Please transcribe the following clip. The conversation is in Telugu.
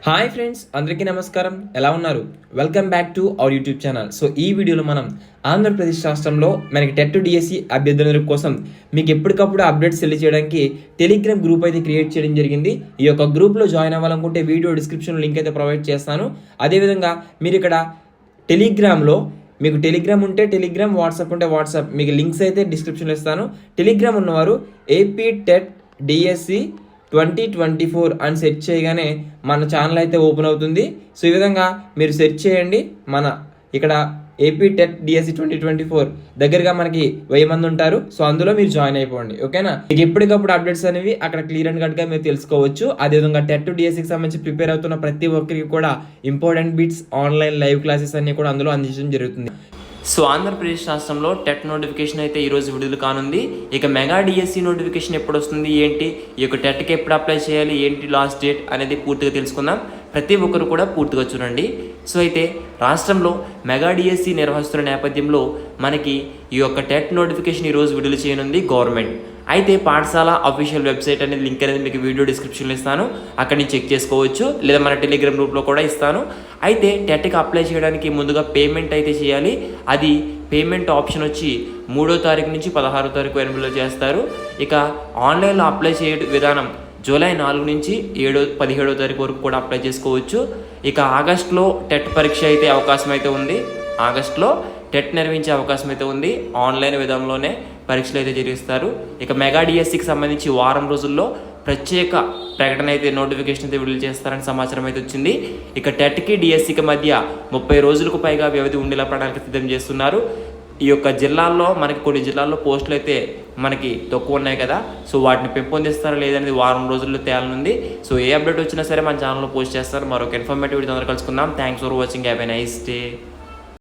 హాయ్ ఫ్రెండ్స్, అందరికీ నమస్కారం. ఎలా ఉన్నారు? Welcome back to our YouTube channel. So ఈ వీడియోలో మనం ఆంధ్రప్రదేశ్ రాష్ట్రంలో మనకి టెట్ డిఎస్సి అభ్యర్థుల కోసం మీకు ఎప్పటికప్పుడు అప్డేట్స్ తెలియజేయడానికి టెలిగ్రామ్ గ్రూప్ అయితే క్రియేట్ చేయడం జరిగింది. ఈ యొక్క గ్రూప్లో జాయిన్ అవ్వాలనుకుంటే వీడియో డిస్క్రిప్షన్లో లింక్ అయితే ప్రొవైడ్ చేస్తాను. అదేవిధంగా మీరు ఇక్కడ టెలిగ్రామ్లో మీకు టెలిగ్రామ్ ఉంటే టెలిగ్రామ్, వాట్సాప్ ఉంటే వాట్సాప్, మీకు లింక్స్ అయితే డిస్క్రిప్షన్లో ఇస్తాను. టెలిగ్రామ్ ఉన్నవారు ఏపీ టెట్ డిఎస్సి 2024 అని సెర్చ్ చేయగానే మన ఛానల్ అయితే ఓపెన్ అవుతుంది. సో ఈ విధంగా మీరు సెర్చ్ చేయండి. మన ఇక్కడ ఏపీ టెట్ డిఎస్సి 2024 దగ్గరగా మనకి 1000 మంది ఉంటారు. సో అందులో మీరు జాయిన్ అయిపోండి, ఓకేనా? మీకు ఎప్పటికప్పుడు అప్డేట్స్ అనేవి అక్కడ క్లియర్ అండ్ కట్గా మీరు తెలుసుకోవచ్చు. అదేవిధంగా టెట్ డిఎస్సికి సంబంధించి ప్రిపేర్ అవుతున్న ప్రతి ఒక్కరికి కూడా important bits, online live classes అన్ని కూడా అందులో అందించడం జరుగుతుంది. సో ఆంధ్రప్రదేశ్ రాష్ట్రంలో టెట్ నోటిఫికేషన్ అయితే ఈరోజు విడుదల కానుంది. ఇక మెగా డిఎస్సి నోటిఫికేషన్ ఎప్పుడు వస్తుంది, ఏంటి, ఈ యొక్క టెట్కి ఎప్పుడు అప్లై చేయాలి, ఏంటి లాస్ట్ డేట్ అనేది పూర్తిగా తెలుసుకుందాం. ప్రతి ఒక్కరు కూడా పూర్తిగా చూడండి. సో అయితే రాష్ట్రంలో మెగా డిఎస్సి నిర్వహిస్తున్న నేపథ్యంలో మనకి ఈ యొక్క టెట్ నోటిఫికేషన్ ఈరోజు విడుదల చేయనుంది గవర్నమెంట్. అయితే పాఠశాల అఫీషియల్ వెబ్సైట్ అనేది లింక్ అనేది మీకు వీడియో డిస్క్రిప్షన్లో ఇస్తాను, అక్కడి నుంచి చెక్ చేసుకోవచ్చు. లేదా మన టెలిగ్రామ్ గ్రూప్లో కూడా ఇస్తాను. అయితే టెట్కి అప్లై చేయడానికి ముందుగా పేమెంట్ అయితే చేయాలి. అది పేమెంట్ ఆప్షన్ వచ్చి 3వ తారీఖు నుంచి 16వ తారీఖు ఎన్నికలు చేస్తారు. ఇక ఆన్లైన్లో అప్లై చేయడం విధానం జూలై 4 నుంచి 17వ తారీఖు వరకు కూడా అప్లై చేసుకోవచ్చు. ఇక ఆగస్టులో టెట్ పరీక్ష అయితే అవకాశం అయితే ఉంది. ఆగస్టులో టెట్ నిర్వహించే అవకాశం అయితే ఉంది. ఆన్లైన్ విధానంలోనే పరీక్షలు అయితే జరిగిస్తారు. ఇక మెగా డిఎస్సికి సంబంధించి వారం రోజుల్లో ప్రత్యేక ప్రకటన అయితే నోటిఫికేషన్ అయితే విడుదల చేస్తారని సమాచారం అయితే వచ్చింది. ఇక టెట్కి డిఎస్సికి మధ్య 30 రోజులకు పైగా వ్యవధి ఉండేలా ప్రణాళిక సిద్ధం చేస్తున్నారు. ఈ యొక్క జిల్లాల్లో మనకి కొన్ని జిల్లాల్లో పోస్టులు అయితే మనకి తక్కువ ఉన్నాయి కదా, సో వాటిని పెంపొందిస్తారా లేదనేది వారం రోజుల్లో తేలనుంది. సో ఏ అప్డేట్ వచ్చినా సరే మన ఛానల్లో పోస్ట్ చేస్తారు. మరొక ఇన్ఫర్మేటివ్ వీడియో కలుసుకుందాం. Thanks for watching. Have a nice day.